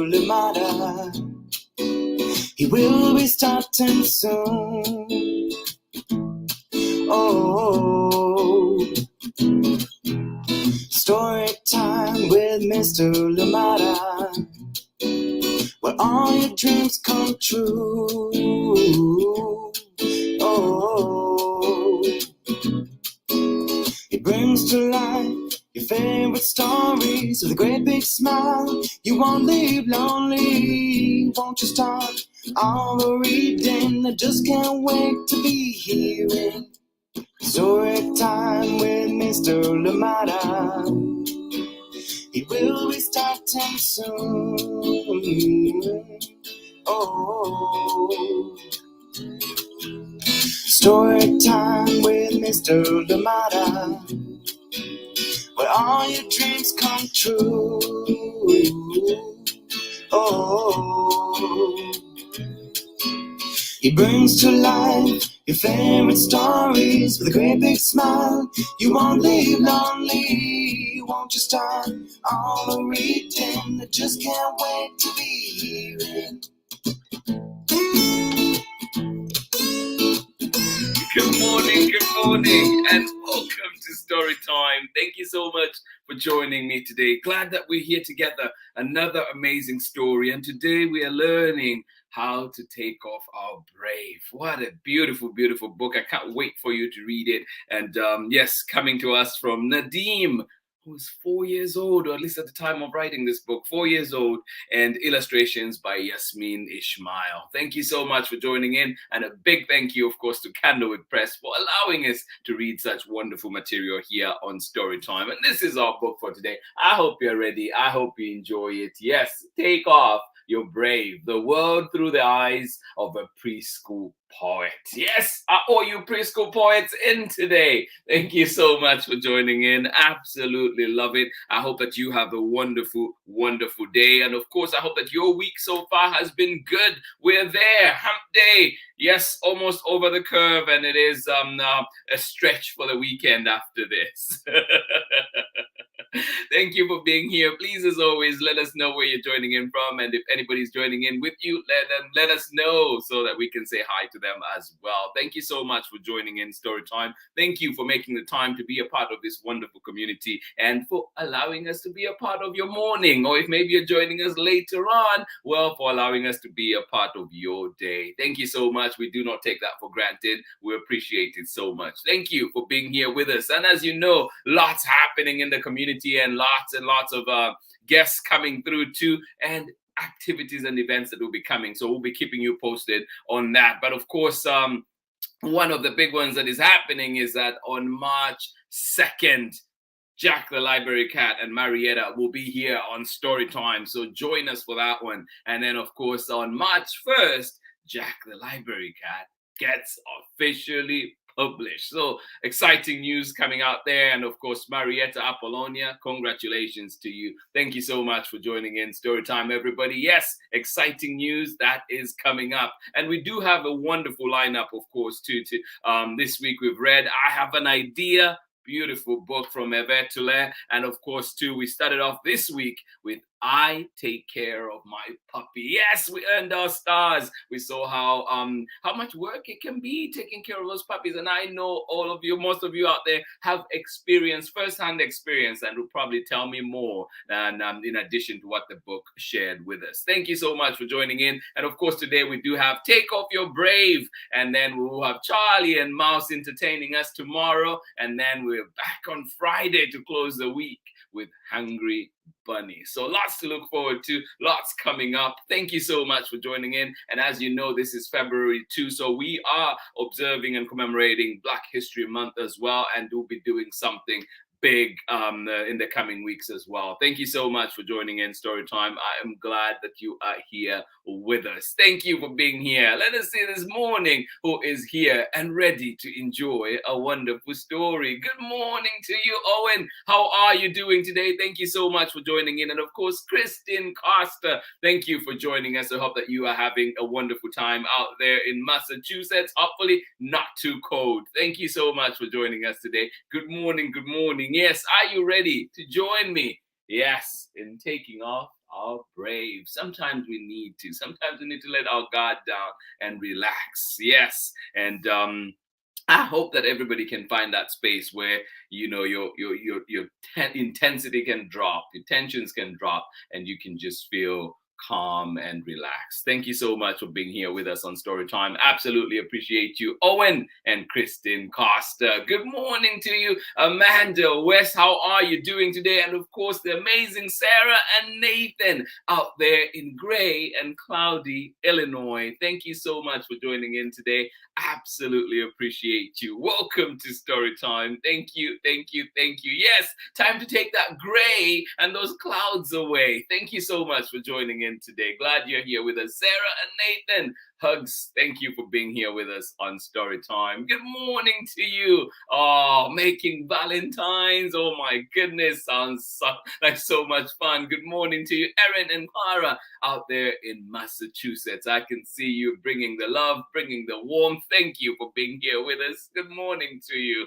Lamada. He will be starting soon. Oh, story time with Mr. Lamada, where all your dreams come true. Oh, he brings to life your favorite stories with a great big smile. You won't leave lonely, won't you start all the reading? I just can't wait to be hearing story time with Mr. Lamada. He will be starting soon. Oh, story time with Mr. Lamada, where all your dreams come true. Oh, he brings to life your favorite stories with a great big smile. You won't leave lonely, won't you start all the reading? I just can't wait to be hearing. Good morning, and welcome to Story Time. Thank you so much for joining me today. Glad that we're here together. Another amazing story, and today we are learning how to take off our brave. What a beautiful, beautiful book. I can't wait for you to read it. And yes, coming to us from Nadim, who's 4 years old, or at least at the time of writing this book, 4 years old, and illustrations by YASMEEN Ismail. Thank you so much for joining in, and a big thank you, of course, to Candlewick Press for allowing us to read such wonderful material here on Storytime. And this is our book for today. I hope you're ready. I hope you enjoy it. Yes, take off your brave, the world through the eyes of a preschool poet. Yes, are all you preschool poets in today? Thank you so much for joining in. Absolutely love it. I hope that you have a wonderful, wonderful day. And of course, I hope that your week so far has been good. We're there, hump day. Yes, almost over the curve, and it is a stretch for the weekend after this. Thank you for being here. Please, as always, let us know where you're joining in from, and if anybody's joining in with you, let us know so that we can say hi to them as well. Thank you so much for joining in Storytime. Thank you for making the time to be a part of this wonderful community, and for allowing us to be a part of your morning, or if maybe you're joining us later on, well, for allowing us to be a part of your day. Thank you so much. We do not take that for granted. We appreciate it so much. Thank you for being here with us. And as you know, lots happening in the community, and lots of guests coming through too, and activities and events that will be coming. So we'll be keeping you posted on that. But of course, one of the big ones that is happening is that on March 2nd, Jack the Library Cat and Marietta will be here on Storytime. So join us for that one. And then, of course, on March 1st, Jack the Library Cat gets officially published. So exciting news coming out there. And of course, Marietta Apollonia, congratulations to you. Thank you so much for joining in Storytime, everybody. Yes, exciting news that is coming up. And we do have a wonderful lineup, of course, too. This week we've read I Have an Idea, beautiful book from Eve Tule. And of course, too, we started off this week with I Take Care of My Puppy. Yes, we earned our stars. We saw how much work it can be taking care of those puppies. And I know all of you, most of you out there have first-hand experience, and will probably tell me more than in addition to what the book shared with us. Thank you so much for joining in. And of course, today we do have Take Off Your Brave, and then we will have Charlie and Mouse entertaining us tomorrow. And then we're back on Friday to close the week with Hungry Bunny. So lots to look forward to, lots coming up. Thank you so much for joining in. And as you know, this is February 2, so we are observing and commemorating Black History Month as well, and we'll be doing something big in the coming weeks as well. Thank you so much for joining in Storytime. I am glad that you are here with us. Thank you for being here. Let us see this morning who is here and ready to enjoy a wonderful story. Good morning to you, Owen. How are you doing today? Thank you so much for joining in. And of course, Christine Costa, thank you for joining us. I hope that you are having a wonderful time out there in Massachusetts. Hopefully not too cold. Thank you so much for joining us today. Good morning. Good morning. Yes, are you ready to join me? Yes, in taking off our brave. Sometimes we need to. Sometimes we need to let our guard down and relax. Yes. And I hope that everybody can find that space where your intensity can drop, your tensions can drop, and you can just feel calm and relaxed. Thank you so much for being here with us on Storytime. Absolutely appreciate you, Owen and Kristen Costa. Good morning to you, Amanda West. How are you doing today? And of course, the amazing Sarah and Nathan out there in gray and cloudy Illinois. Thank you so much for joining in today. Absolutely appreciate you. Welcome to Storytime. Thank you, thank you, thank you. Yes, time to take that gray and those clouds away. Thank you so much for joining in today. Glad you're here with us. Sarah and Nathan, hugs. Thank you for being here with us on Storytime. Good morning to you. Oh, making Valentines. Oh my goodness, sounds like so much fun. Good morning to you, Erin and Clara out there in Massachusetts. I can see you bringing the love, bringing the warmth. Thank you for being here with us. Good morning to you.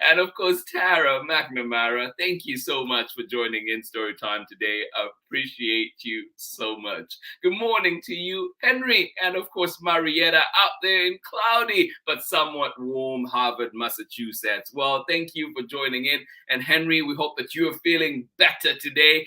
And of course, Tara McNamara, thank you so much for joining in Storytime today. I appreciate you so much. Good morning to you, Henry, and of course, Marietta out there in cloudy but somewhat warm Harvard, Massachusetts. Well, thank you for joining in. And Henry, we hope that you are feeling better today.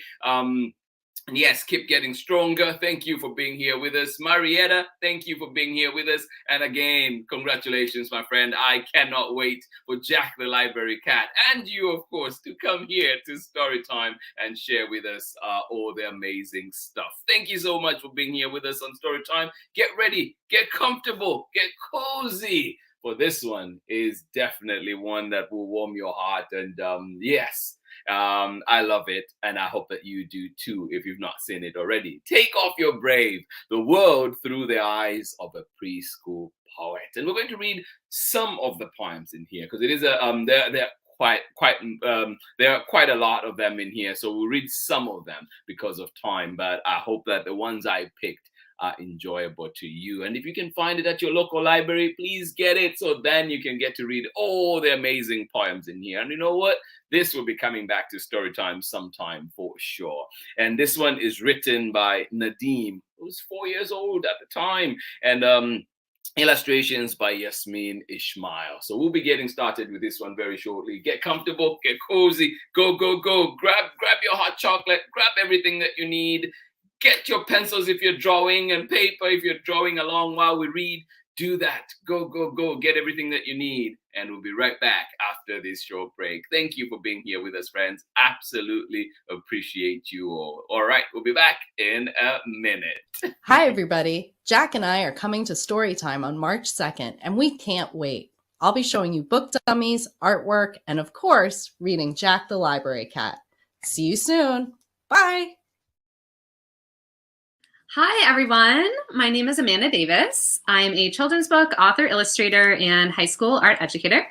And yes, keep getting stronger. Thank you for being here with us. Marietta, thank you for being here with us. And again, congratulations, my friend. I cannot wait for Jack the Library Cat and you, of course, to come here to Storytime and share with us all the amazing stuff. Thank you so much for being here with us on Storytime. Get ready, get comfortable, get cozy. For this one is definitely one that will warm your heart. And yes, I love it, and I hope that you do too if you've not seen it already. Take Off Your Brave, the world through the eyes of a preschool poet. And we're going to read some of the poems in here because it is there are quite a lot of them in here. So we'll read some of them because of time, but I hope that the ones I picked are enjoyable to you. And if you can find it at your local library, please get it so then you can get to read all the amazing poems in here. And you know what? This will be coming back to Storytime sometime for sure. And this one is written by Nadim, who was 4 years old at the time. And illustrations by YASMEEN Ismail. So we'll be getting started with this one very shortly. Get comfortable, get cozy, go, go, go. Grab your hot chocolate, grab everything that you need. Get your pencils if you're drawing and paper if you're drawing along while we read. Do that. Go, go, go. Get everything that you need. And we'll be right back after this short break. Thank you for being here with us, friends. Absolutely appreciate you all. All right, we'll be back in a minute. Hi, everybody. Jack and I are coming to Storytime on March 2nd, and we can't wait. I'll be showing you book dummies, artwork, and of course, reading Jack the Library Cat. See you soon. Bye. Hi, everyone. My name is Amanda Davis. I'm a children's book author, illustrator, and high school art educator.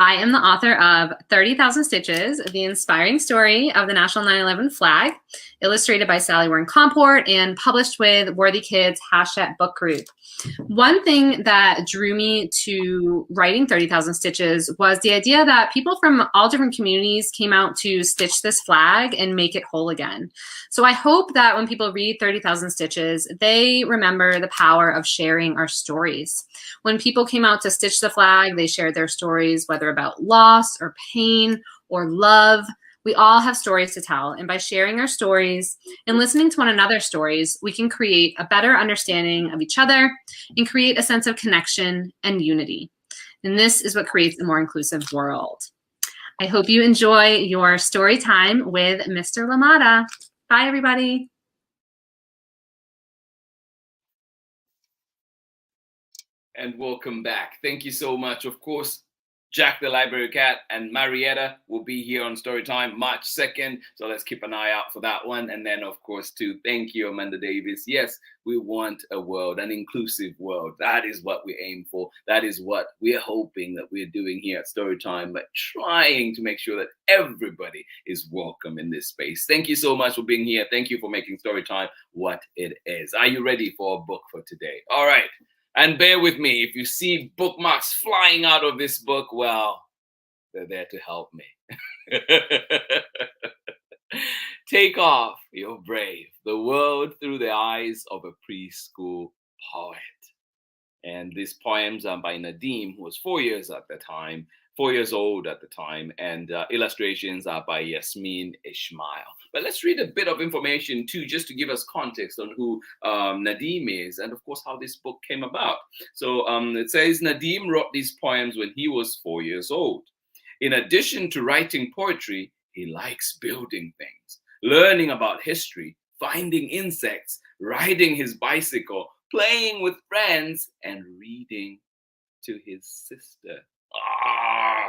I am the author of 30,000 Stitches, the inspiring story of the National 9/11 flag, illustrated by Sally Warren Comport and published with Worthy Kids # book group. One thing that drew me to writing 30,000 Stitches was the idea that people from all different communities came out to stitch this flag and make it whole again. So I hope that when people read 30,000 Stitches, they remember the power of sharing our stories. When people came out to stitch the flag, they shared their stories, whether about loss or pain or love. We all have stories to tell, and by sharing our stories and listening to one another's stories, we can create a better understanding of each other and create a sense of connection and unity. And this is what creates a more inclusive world. I hope you enjoy your story time with Mr. Lamada. Bye, everybody. And welcome back. Thank you so much. Of course, Jack the Library Cat and Marietta will be here on Storytime March 2nd. So let's keep an eye out for that one. And then, of course, too, thank you, Amanda Davis. Yes, we want a world, an inclusive world. That is what we aim for. That is what we're hoping that we're doing here at Storytime, but trying to make sure that everybody is welcome in this space. Thank you so much for being here. Thank you for making Storytime what it is. Are you ready for a book for today? All right. And bear with me, if you see bookmarks flying out of this book, well, they're there to help me. Take off, you're brave. The world through the eyes of a preschool poet. And these poems are by Nadim, who was 4 years old at the time, and illustrations are by YASMEEN Ismail. But let's read a bit of information too, just to give us context on who Nadim is, and of course how this book came about. So it says Nadim wrote these poems when he was 4 years old. In addition to writing poetry, he likes building things, learning about history, finding insects, riding his bicycle, playing with friends, and reading to his sister. Ah,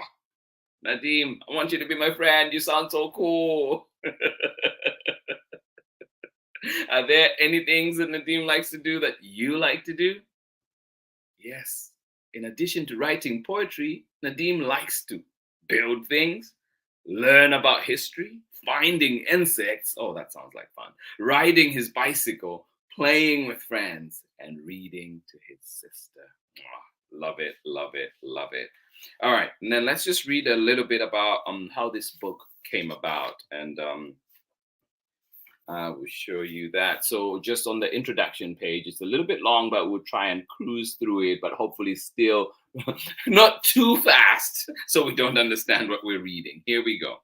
Nadim, I want you to be my friend. You sound so cool. Are there any things that Nadim likes to do that you like to do? Yes. In addition to writing poetry, Nadim likes to build things, learn about history, finding insects. Oh, that sounds like fun. Riding his bicycle, playing with friends, and reading to his sister. Oh, love it, love it, love it. All right, and then let's just read a little bit about how this book came about, and I will show you that. So just on the introduction page, it's a little bit long, but we'll try and cruise through it, but hopefully still not too fast so we don't understand what we're reading. Here we go.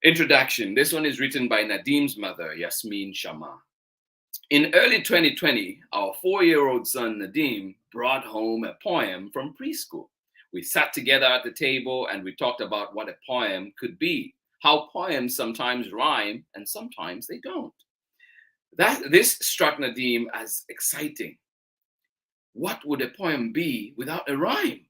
Introduction. This one is written by Nadim's mother, Yasmeen Shama. In early 2020, our 4-year-old son Nadim brought home a poem from preschool. We sat together at the table and we talked about what a poem could be, how poems sometimes rhyme and sometimes they don't. This struck Nadim as exciting. What would a poem be without a rhyme?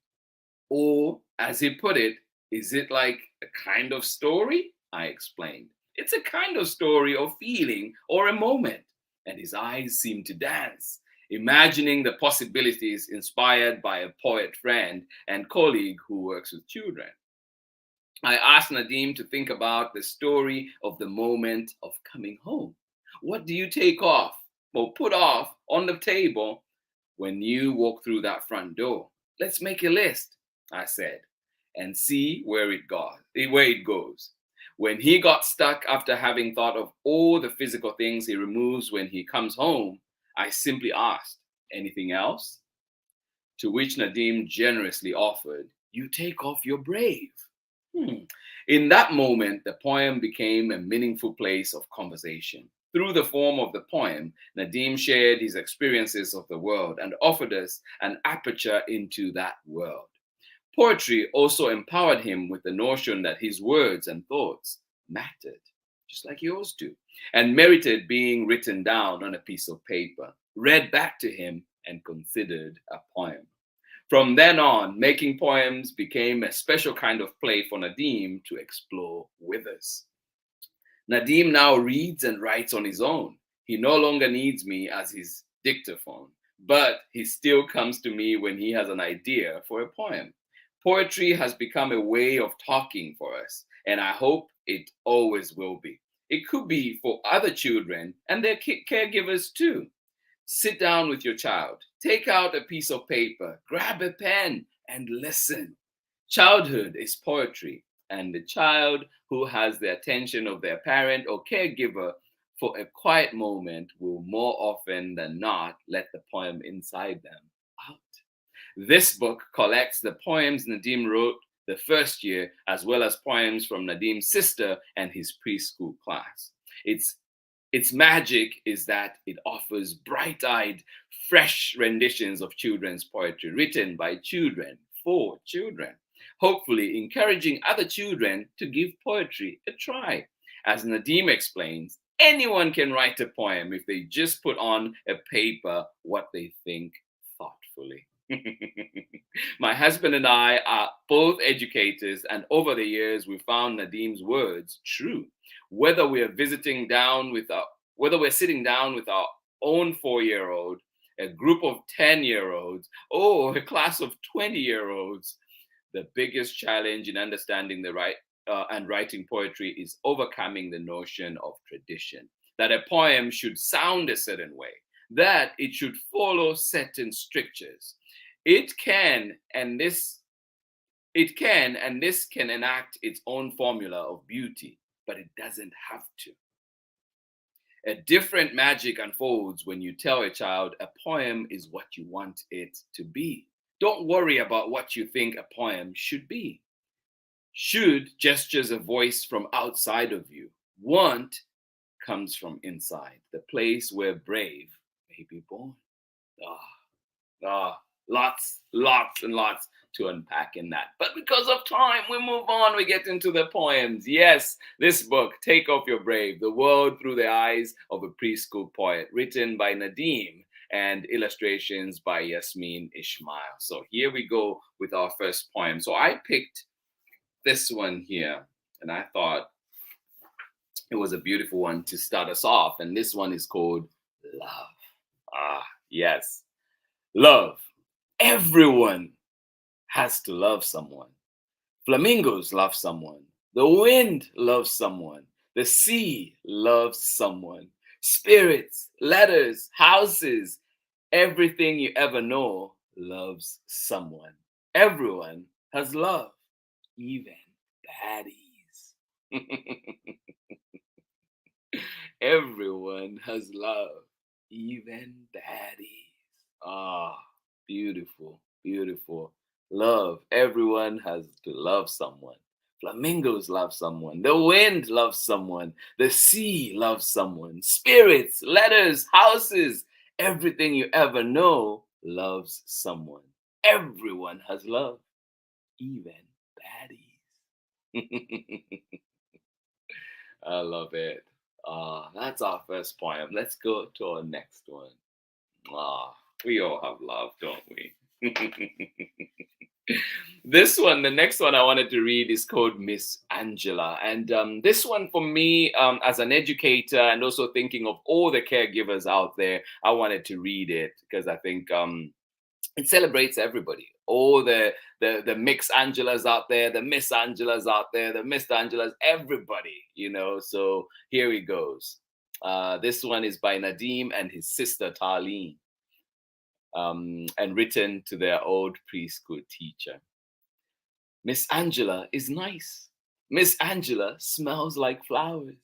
Or, as he put it, is it like a kind of story? I explained. It's a kind of story or feeling or a moment. And his eyes seemed to dance, imagining the possibilities inspired by a poet friend and colleague who works with children. I asked Nadim to think about the story of the moment of coming home. What do you take off or put off on the table when you walk through that front door? Let's make a list, I said, and see where it goes. When he got stuck after having thought of all the physical things he removes when he comes home, I simply asked, anything else? To which Nadim generously offered, you take off your brave. In that moment, the poem became a meaningful place of conversation. Through the form of the poem, Nadim shared his experiences of the world and offered us an aperture into that world. Poetry also empowered him with the notion that his words and thoughts mattered, just like yours do, and merited being written down on a piece of paper, read back to him, and considered a poem. From then on, making poems became a special kind of play for Nadim to explore with us. Nadim now reads and writes on his own. He no longer needs me as his dictaphone, but he still comes to me when he has an idea for a poem. Poetry has become a way of talking for us, and I hope it always will be. It could be for other children and their caregivers too. Sit down with your child, take out a piece of paper, grab a pen, and listen. Childhood is poetry, and the child who has the attention of their parent or caregiver for a quiet moment will more often than not let the poem inside them out. This book collects the poems Nadim wrote the first year, as well as poems from Nadim's sister and his preschool class. Its magic is that it offers bright-eyed, fresh renditions of children's poetry written by children for children, hopefully encouraging other children to give poetry a try. As Nadim explains, anyone can write a poem if they just put on a paper what they think thoughtfully. My husband and I are both educators, and over the years we found Nadim's words true. Whether we're sitting down with our own 4-year-old, a group of 10-year-olds, or a class of 20-year-olds, the biggest challenge in understanding and writing poetry is overcoming the notion of tradition, that a poem should sound a certain way, that it should follow certain strictures. It can, and this can enact its own formula of beauty. but it doesn't have to. A different magic unfolds when you tell a child a poem is what you want it to be. Don't worry about what you think a poem should be. Should gestures a voice from outside of you. Want comes from inside, the place where brave may be born. Lots and lots to unpack in that. But because of time, we move on. We get into the poems. Yes, this book, Take Off Your Brave, The World Through the Eyes of a Preschool Poet, written by Nadim and illustrations by YASMEEN Ismail. So here we go with our first poem. So I picked this one here, and I thought it was a beautiful one to start us off. And this one is called Love. Yes. Love. Everyone has to love someone. Flamingos love someone. The wind loves someone. The sea loves someone. Spirits, letters, houses, everything you ever know loves someone. Everyone has love, even baddies. Everyone has love, even baddies. Beautiful, beautiful. Love. Everyone has to love someone. Flamingos love someone. The wind loves someone. The sea loves someone. Spirits, letters, houses, everything you ever know loves someone. Everyone has love, even baddies. I love it. That's our first poem. Let's go to our next one. We all have love, don't we? This one, the next one I wanted to read is called Miss Angela. And this one for me, as an educator and also thinking of all the caregivers out there, I wanted to read it because I think it celebrates everybody. All the Mix Angelas out there, the Miss Angelas out there, the Mr. Angelas, everybody, you know. So here he goes. This one is by Nadim and his sister Tarlene. And written to their old preschool teacher. Miss Angela is nice. Miss Angela smells like flowers.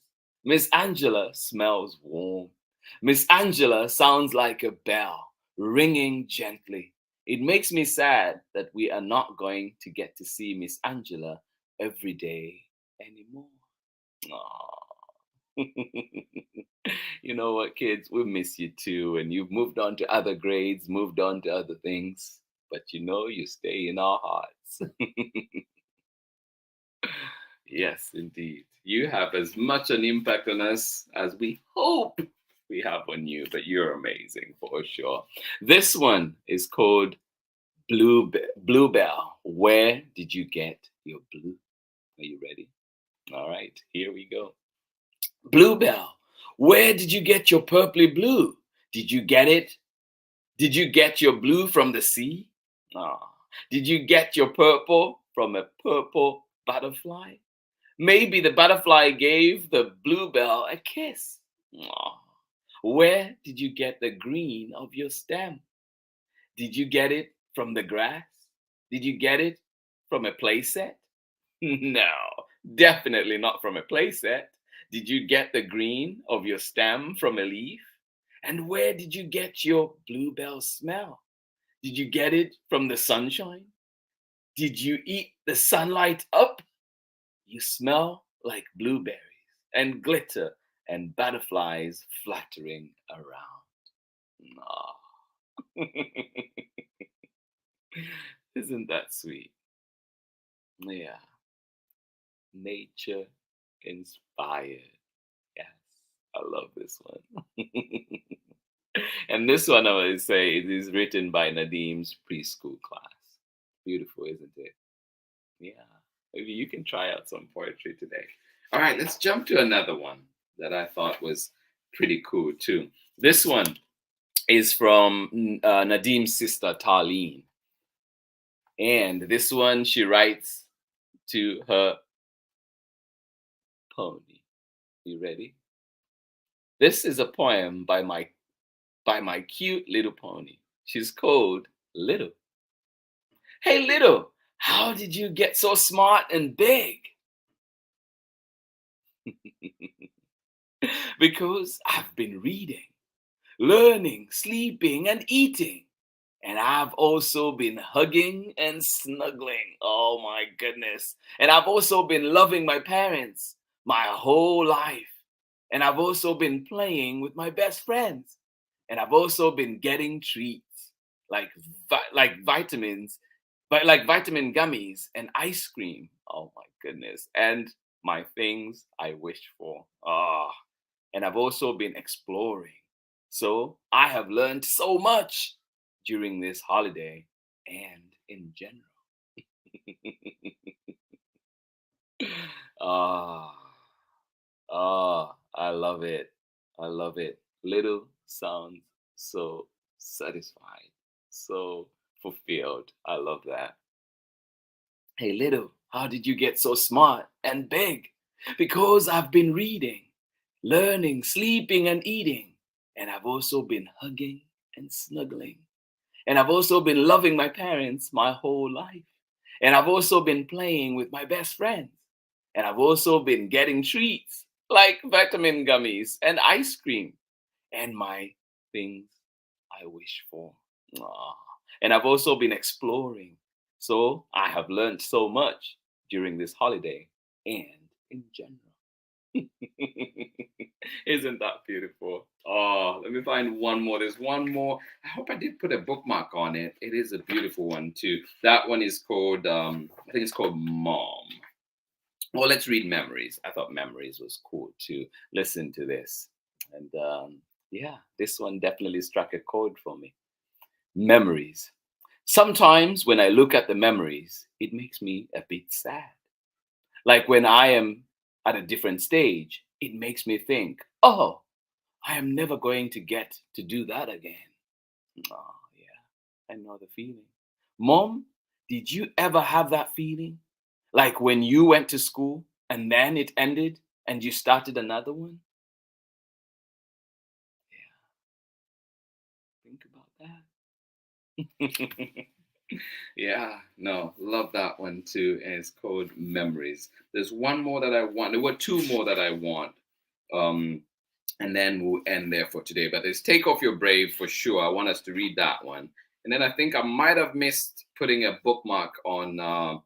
Miss Angela smells warm. Miss Angela sounds like a bell, ringing gently. It makes me sad that we are not going to get to see Miss Angela every day anymore. You know what, kids? We miss you too. And you've moved on to other grades, moved on to other things. But you know, you stay in our hearts. Yes, indeed. You have as much an impact on us as we hope we have on you. But you're amazing for sure. This one is called Bluebell. Where did you get your blue? Are you ready? All right, here we go. Bluebell, where did you get your purpley blue? Did you get it? Did you get your blue from the sea? Did you get your purple from a purple butterfly? Maybe the butterfly gave the bluebell a kiss. Where did you get the green of your stem? Did you get it from the grass? Did you get it from a playset? No, definitely not from a playset. Did you get the green of your stem from a leaf? And where did you get your bluebell smell? Did you get it from the sunshine? Did you eat the sunlight up? You smell like blueberries and glitter and butterflies fluttering around. Isn't that sweet? Yeah. Nature inspired. Yes, I love this one. And this one, I would say, it is written by Nadim's preschool class. Beautiful, isn't it? Yeah. Maybe you can try out some poetry today. All right, let's jump to another one that I thought was pretty cool too. This one is from Nadim's sister Tarlene. And this one she writes to her pony. You ready? This is a poem by my cute little pony. She's called Little. Hey Little, how did you get so smart and big? Because I've been reading, learning, sleeping, and eating. And I've also been hugging and snuggling. Oh my goodness. And I've also been loving my parents my whole life. And I've also been playing with my best friends. And I've also been getting treats like vitamins, but like vitamin gummies and ice cream. Oh my goodness. And my things I wish for. And I've also been exploring. So I have learned so much during this holiday and in general. Ah, I love it. I love it. Little sounds so satisfied, so fulfilled. I love that. Hey, little, how did you get so smart and big? Because I've been reading, learning, sleeping, and eating. And I've also been hugging and snuggling. And I've also been loving my parents my whole life. And I've also been playing with my best friends. And I've also been getting treats like vitamin gummies and ice cream and my things I wish for. Ah. And I've also been exploring. So I have learned so much during this holiday and in general. Isn't that beautiful? Oh, let me find one more. There's one more. I hope I did put a bookmark on it. It is a beautiful one too. That one is called, I think it's called Mom. Well, let's read Memories. I thought Memories was cool to listen to this. And yeah, this one definitely struck a chord for me. Memories. Sometimes when I look at the memories, it makes me a bit sad. Like when I am at a different stage, it makes me think, oh, I am never going to get to do that again. Oh, yeah, I know the feeling. Mom, did you ever have that feeling? Like when you went to school and then it ended and you started another one? Yeah, think about that. Yeah, no, love that one too. And it's called Memories. There's one more that I want. There were two more that I want. And then we'll end there for today. But there's Take Off Your Brave for sure. I want us to read that one. And then I think I might have missed putting a bookmark on Mom.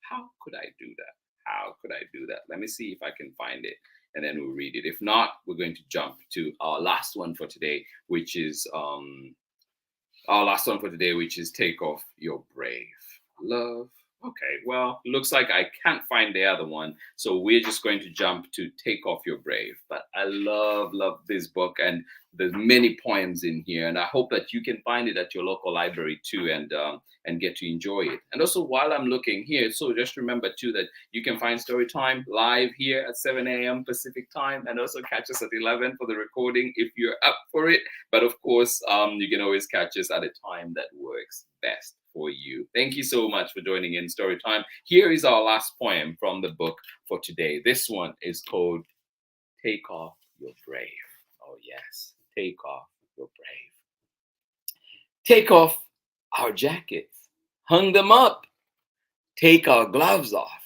How could I do that? How could I do that? Let me see if I can find it, and then we'll read it. If not, we're going to jump to our last one for today, which is Take Off Your Brave. Love. Okay, well, looks like I can't find the other one, so we're just going to jump to Take Off Your Brave. But I love this book, and there's many poems in here, and I hope that you can find it at your local library too, and get to enjoy it. And also, while I'm looking here, so just remember too that you can find Storytime live here at 7 a.m. Pacific time, and also catch us at 11 for the recording if you're up for it. But of course, you can always catch us at a time that works best for you. Thank you so much for joining in Storytime. Here is our last poem from the book for today. This one is called Take Off Your Brave. Oh yes, take off your brave. Take off our jackets, hung them up. Take our gloves off,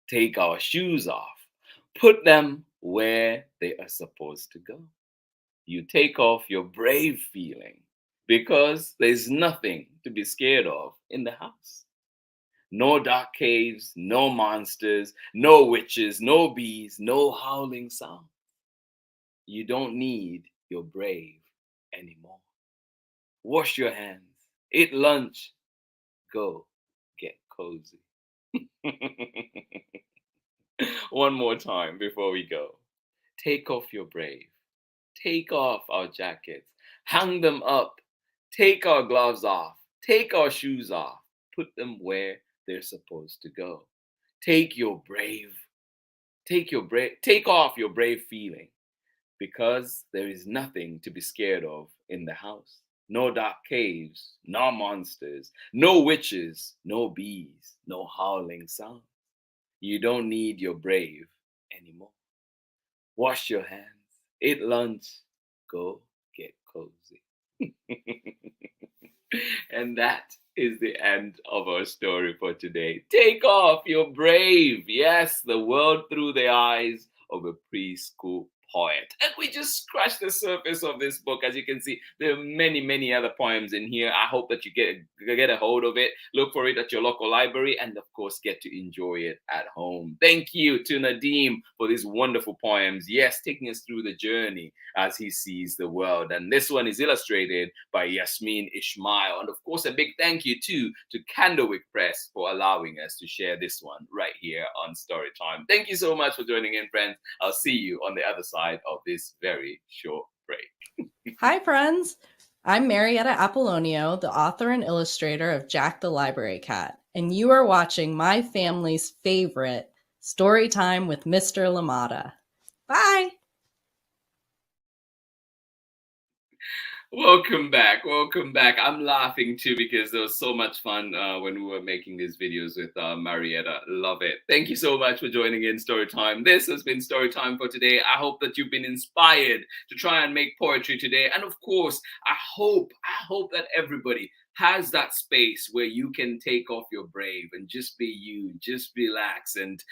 take our shoes off, put them where they are supposed to go. You take off your brave feeling because there's nothing to be scared of in the house. No dark caves, no monsters, no witches, no bees, no howling sound. You don't need your brave anymore. Wash your hands, eat lunch, go get cozy. One more time before we go. Take off your brave. Take off our jackets. Hang them up. Take our gloves off. Take our shoes off. Put them where they're supposed to go. Take off your brave feeling, because there is nothing to be scared of in the house. No dark caves, no monsters, no witches, no bees, no howling sound. You don't need your brave anymore. Wash your hands, eat lunch, go get cozy. And that is the end of our story for today. Take off your brave. Yes, the world through the eyes of a preschool poet. And we just scratched the surface of this book. As you can see, there are many other poems in here. I hope that you get a hold of it, look for it at your local library, and of course get to enjoy it at home. Thank you to Nadim for these wonderful poems. Yes, taking us through the journey as he sees the world. And this one is illustrated by YASMEEN Ismail. And of course, a big thank you too to Candlewick Press for allowing us to share this one right here on Storytime. Thank you so much for joining in, friends. I'll see you on the other side of this very short break. Hi, friends. I'm Marietta Apollonio, the author and illustrator of Jack the Library Cat, and you are watching my family's favorite Storytime with Mr. LaMotta. Bye. Welcome back. I'm laughing too because there was so much fun when we were making these videos with Marietta. Love it. Thank you so much for joining in Storytime. This has been Storytime for today. I hope that you've been inspired to try and make poetry today. And of course, I hope that everybody has that space where you can take off your brave and just be you, just relax, and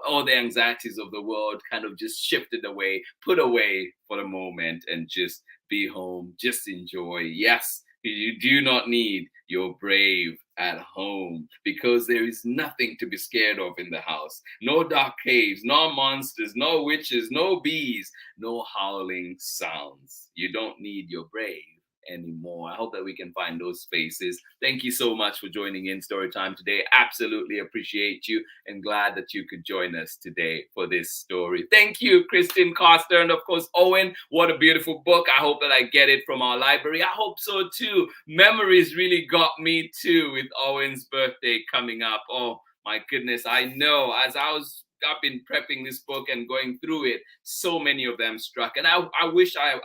all the anxieties of the world kind of just shifted away, put away for the moment, and just be home, just enjoy. Yes, you do not need your brave at home because there is nothing to be scared of in the house. No dark caves, no monsters, no witches, no bees, no howling sounds. You don't need your brave anymore. I hope that we can find those spaces. Thank you so much for joining in Storytime today. Absolutely appreciate you and glad that you could join us today for this story. Thank you, Christine Coster, and of course, Owen. What a beautiful book. I hope that I get it from our library. I hope so too. Memories really got me too with Owen's birthday coming up. Oh my goodness. I know as I've been prepping this book and going through it, so many of them struck. And I wish I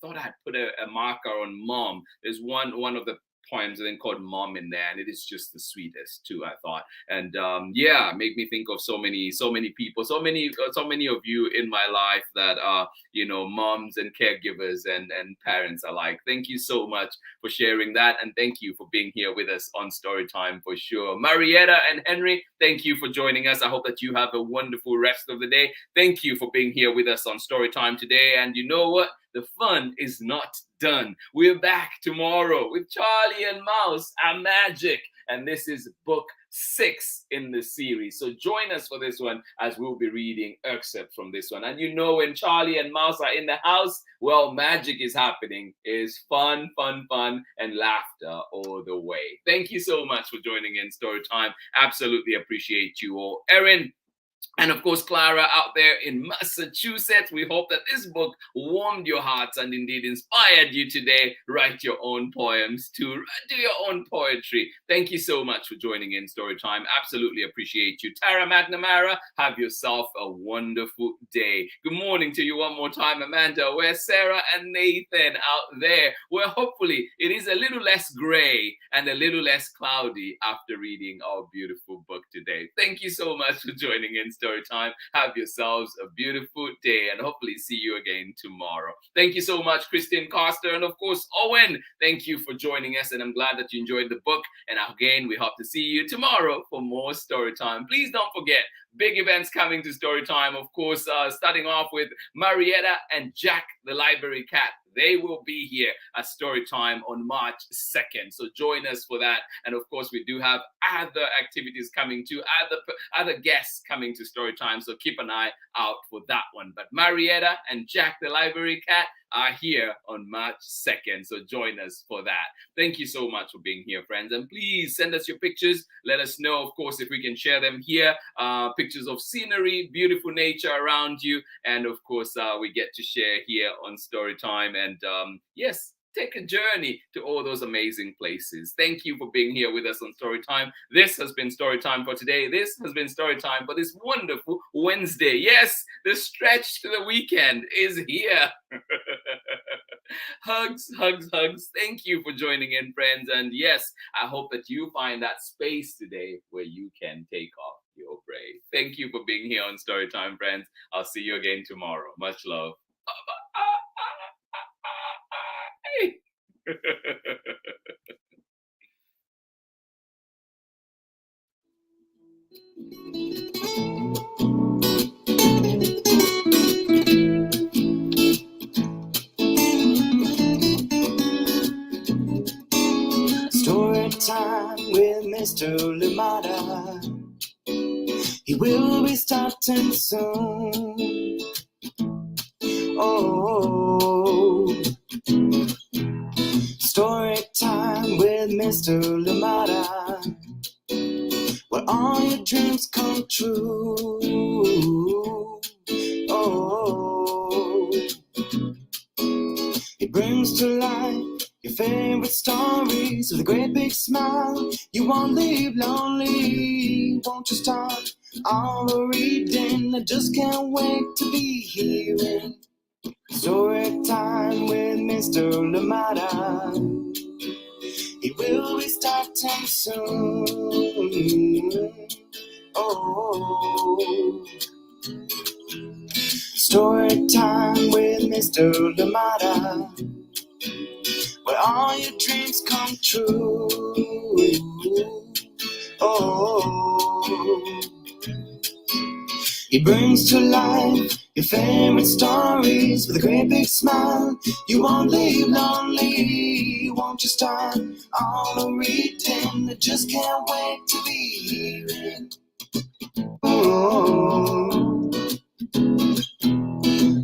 thought I'd put a marker on mom. There's one of the poems then called Mom in there, and it is just the sweetest too, I thought. And yeah, make me think of so many people, so many of you in my life that are moms and caregivers and parents alike. Thank you so much for sharing that, and thank you for being here with us on Storytime for sure. Marietta and Henry, thank you for joining us. I hope that you have a wonderful rest of the day. Thank you for being here with us on Storytime today. And you know what? The fun is not done. We're back tomorrow with Charlie and Mouse and Magic. And this is book 6 in the series. So join us for this one as we'll be reading excerpts from this one. And when Charlie and Mouse are in the house, well, magic is happening. It's fun, and laughter all the way. Thank you so much for joining in Storytime. Absolutely appreciate you all. Erin, and of course, Clara out there in Massachusetts, we hope that this book warmed your hearts and indeed inspired you today. Write your own poems too. Do your own poetry. Thank you so much for joining in Storytime. Absolutely appreciate you. Tara McNamara, have yourself a wonderful day. Good morning to you one more time, Amanda. Where's Sarah and Nathan out there? Where hopefully it is a little less gray and a little less cloudy after reading our beautiful book today. Thank you so much for joining in Storytime. Have yourselves a beautiful day and hopefully see you again tomorrow. Thank you so much, Christine Coster, and of course, Owen. Thank you for joining us, and I'm glad that you enjoyed the book. And again, we hope to see you tomorrow for more Storytime. Please don't forget, big events coming to Storytime, of course, starting off with Marietta and Jack the Library Cat. They will be here at Storytime on March 2nd. So join us for that. And of course, we do have other activities coming too, other guests coming to Storytime. So keep an eye out for that one. But Marietta and Jack the Library Cat are here on March 2nd. So join us for that. Thank you so much for being here, friends. And please send us your pictures. Let us know, of course, if we can share them here. Pictures of scenery, beautiful nature around you. And of course, we get to share here on Storytime. And yes, take a journey to all those amazing places. Thank you for being here with us on Storytime. This has been Storytime for today. This has been Storytime for this wonderful Wednesday. Yes, the stretch to the weekend is here. Hugs. Thank you for joining in, friends. And yes, I hope that you find that space today where you can take off your brave. Thank you for being here on Storytime, friends. I'll see you again tomorrow. Much love. Bye-bye. Mr. Lamada. He will be starting soon. Oh, story time with Mr. Lamada, where all your dreams come true. Oh, he brings to life your favorite stories with a great big smile. You won't leave lonely, won't you start all the reading? I just can't wait to be hearing story time with Mr. Lamada. He will be starting soon. Oh, story time with Mr. Lamada, where all your dreams come true. Oh, he brings to life your favorite stories with a great big smile. You won't leave lonely, won't you start all the reading? I just can't wait to be hearing. Oh,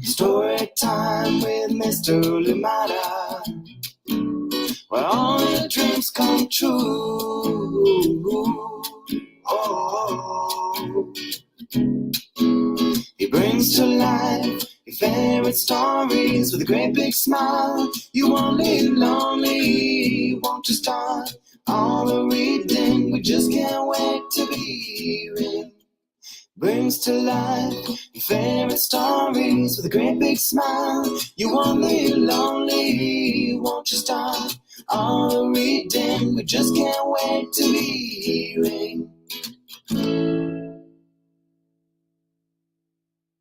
story time with Mr. Lamada, where all your dreams come true. Oh, he brings to life your favorite stories with a great big smile. You won't leave lonely, won't you start all the reading? We just can't wait to be hearing. Brings to life your favorite stories with a great big smile. You won't leave lonely, won't you start all the reading? We just can't wait to be hearing.